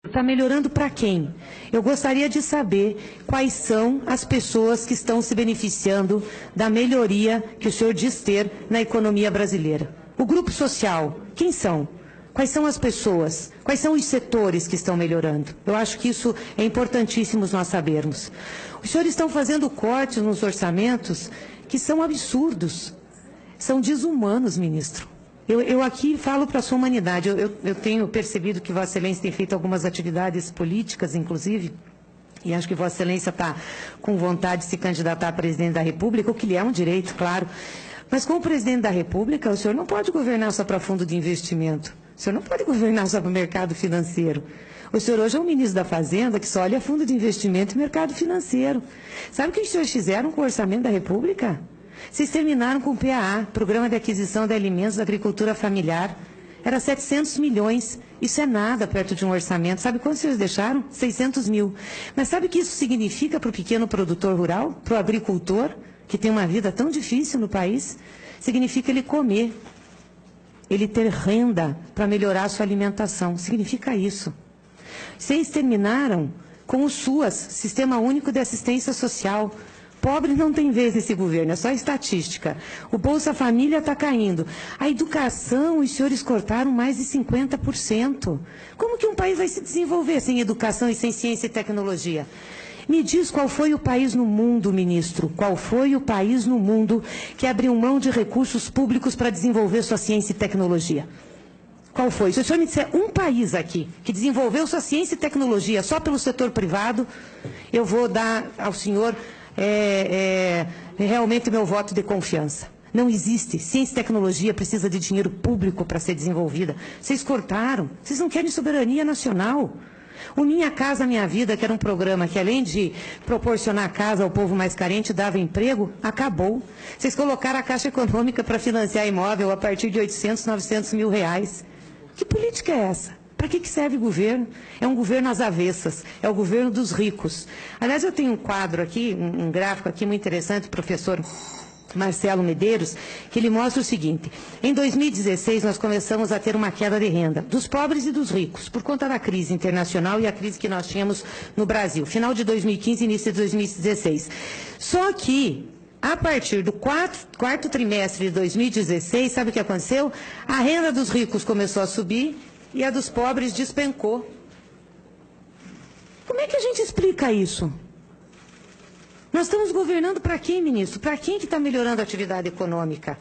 Está melhorando para quem? Eu gostaria de saber quais são as pessoas que estão se beneficiando da melhoria que o senhor diz ter na economia brasileira. O grupo social, quem são? Quais são as pessoas? Quais são os setores que estão melhorando? Eu acho que isso é importantíssimo nós sabermos. Os senhores estão fazendo cortes nos orçamentos que são absurdos, são desumanos, ministro. Eu aqui falo para a sua humanidade. Eu tenho percebido que Vossa Excelência tem feito algumas atividades políticas, inclusive, e acho que Vossa Excelência está com vontade de se candidatar a presidente da República, o que lhe é um direito, claro. Mas como presidente da República, o senhor não pode governar só para fundo de investimento. O senhor não pode governar só para o mercado financeiro. O senhor hoje é o ministro da Fazenda, que só olha fundo de investimento e mercado financeiro. Sabe o que os senhores fizeram com o orçamento da República? Vocês terminaram com o PAA, Programa de Aquisição de Alimentos da Agricultura Familiar. Era 700 milhões. Isso é nada perto de um orçamento. Sabe quantos vocês deixaram? 600 mil. Mas sabe o que isso significa para o pequeno produtor rural? Para o agricultor, que tem uma vida tão difícil no país? Significa ele comer, ele ter renda para melhorar a sua alimentação. Significa isso. Vocês terminaram com o SUAS, Sistema Único de Assistência Social. Pobre não tem vez nesse governo, é só estatística. O Bolsa Família está caindo. A educação, os senhores cortaram mais de 50%. Como que um país vai se desenvolver sem educação e sem ciência e tecnologia? Me diz qual foi o país no mundo, ministro, qual foi o país no mundo que abriu mão de recursos públicos para desenvolver sua ciência e tecnologia? Qual foi? Se o senhor me disser um país aqui que desenvolveu sua ciência e tecnologia só pelo setor privado, eu vou dar ao senhor realmente meu voto de confiança. Não existe. Ciência e tecnologia precisa de dinheiro público para ser desenvolvida. Vocês cortaram. Vocês não querem soberania nacional. O Minha Casa Minha Vida, que era um programa que, além de proporcionar casa ao povo mais carente, dava emprego, acabou. Vocês colocaram a Caixa Econômica para financiar imóvel a partir de 800, 900 mil reais. Que política é essa? Para que serve o governo? É um governo às avessas, é o governo dos ricos. Aliás, eu tenho um quadro aqui, um gráfico aqui muito interessante, professor Marcelo Medeiros, que ele mostra o seguinte: em 2016 nós começamos a ter uma queda de renda dos pobres e dos ricos, por conta da crise internacional e a crise que nós tínhamos no Brasil, final de 2015 e início de 2016. Só que, a partir do quarto trimestre de 2016, sabe o que aconteceu? A renda dos ricos começou a subir e a dos pobres despencou. Como é que a gente explica isso? Nós estamos governando para quem, ministro? Para quem que está melhorando a atividade econômica?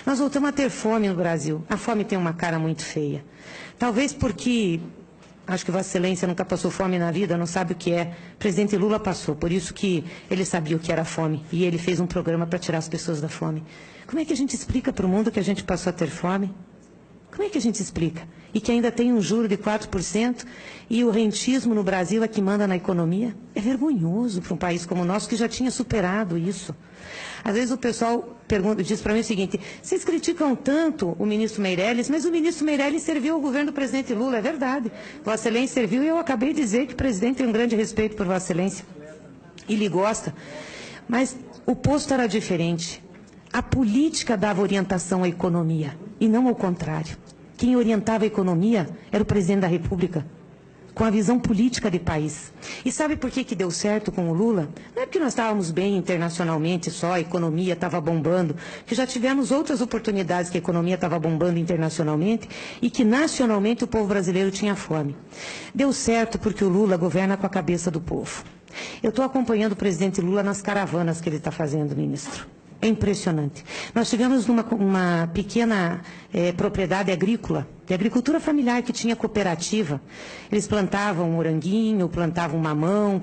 Nós voltamos a ter fome no Brasil. A fome tem uma cara muito feia. Talvez porque, acho que Vossa Excelência nunca passou fome na vida, não sabe o que é. O presidente Lula passou, por isso que ele sabia o que era fome. E ele fez um programa para tirar as pessoas da fome. Como é que a gente explica para o mundo que a gente passou a ter fome? Como é que a gente explica? E que ainda tem um juro de 4% e o rentismo no Brasil é que manda na economia? É vergonhoso para um país como o nosso, que já tinha superado isso. Às vezes o pessoal diz para mim o seguinte: vocês criticam tanto o ministro Meirelles, mas o ministro Meirelles serviu ao governo do presidente Lula. É verdade. Vossa Excelência serviu e eu acabei de dizer que o presidente tem um grande respeito por Vossa Excelência. E lhe gosta. Mas o posto era diferente. A política dava orientação à economia, e não ao contrário. Quem orientava a economia era o presidente da República, com a visão política de país. E sabe por que deu certo com o Lula? Não é porque nós estávamos bem internacionalmente só, a economia estava bombando, que já tivemos outras oportunidades que a economia estava bombando internacionalmente e que nacionalmente o povo brasileiro tinha fome. Deu certo porque o Lula governa com a cabeça do povo. Eu estou acompanhando o presidente Lula nas caravanas que ele está fazendo, ministro. É impressionante. Nós tivemos uma pequena propriedade agrícola, de agricultura familiar, que tinha cooperativa. Eles plantavam moranguinho, plantavam mamão,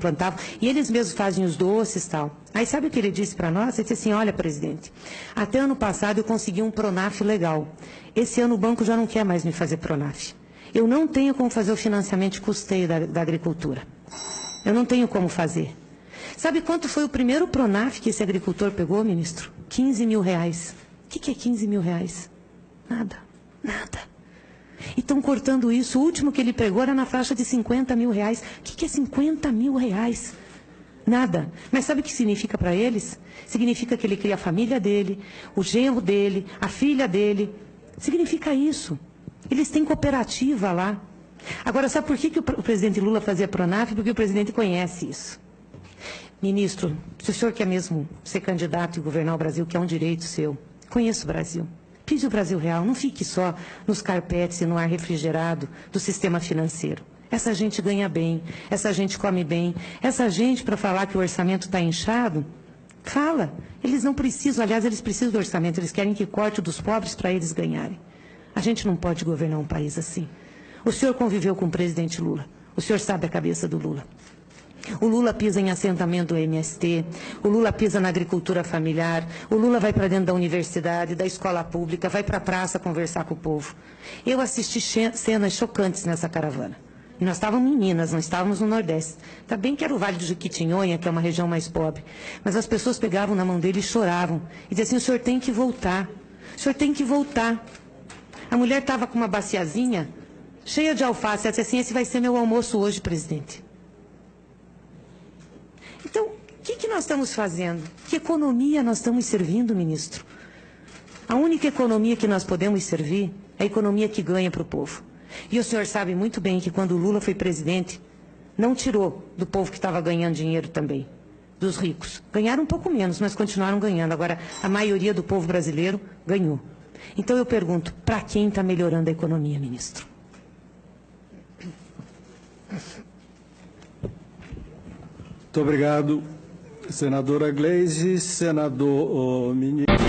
e eles mesmos fazem os doces e tal. Aí sabe o que ele disse para nós? Ele disse assim: olha, presidente, até ano passado eu consegui um Pronaf legal. Esse ano o banco já não quer mais me fazer Pronaf. Eu não tenho como fazer o financiamento de custeio da agricultura. Eu não tenho como fazer. Sabe quanto foi o primeiro Pronaf que esse agricultor pegou, ministro? 15 mil reais. O que é 15 mil reais? Nada, nada. E estão cortando isso. O último que ele pegou era na faixa de 50 mil reais. O que é 50 mil reais? Nada. Mas sabe o que significa para eles? Significa que ele cria a família dele, o genro dele, a filha dele. Significa isso. Eles têm cooperativa lá. Agora, sabe por que o presidente Lula fazia Pronaf? Porque o presidente conhece isso. Ministro, se o senhor quer mesmo ser candidato e governar o Brasil, que é um direito seu, conheça o Brasil. Pise o Brasil real, não fique só nos carpetes e no ar refrigerado do sistema financeiro. Essa gente ganha bem, essa gente come bem, essa gente, para falar que o orçamento está inchado, fala. Eles não precisam, aliás, eles precisam do orçamento, eles querem que corte dos pobres para eles ganharem. A gente não pode governar um país assim. O senhor conviveu com o presidente Lula, o senhor sabe a cabeça do Lula. O Lula pisa em assentamento do MST, o Lula pisa na agricultura familiar, o Lula vai para dentro da universidade, da escola pública, vai para a praça conversar com o povo. Eu assisti cenas chocantes nessa caravana. E nós estávamos em Minas, não estávamos no Nordeste. Está bem que era o Vale do Jequitinhonha, que é uma região mais pobre. Mas as pessoas pegavam na mão dele e choravam. E diziam assim, o senhor tem que voltar, o senhor tem que voltar. A mulher estava com uma baciazinha cheia de alface, ela disse assim, esse vai ser meu almoço hoje, presidente. Então, o que nós estamos fazendo? Que economia nós estamos servindo, ministro? A única economia que nós podemos servir é a economia que ganha para o povo. E o senhor sabe muito bem que quando o Lula foi presidente, não tirou do povo que estava ganhando dinheiro também, dos ricos. Ganharam um pouco menos, mas continuaram ganhando. Agora, a maioria do povo brasileiro ganhou. Então, eu pergunto, para quem está melhorando a economia, ministro? Muito obrigado, senadora Gleisi. Senador ministro.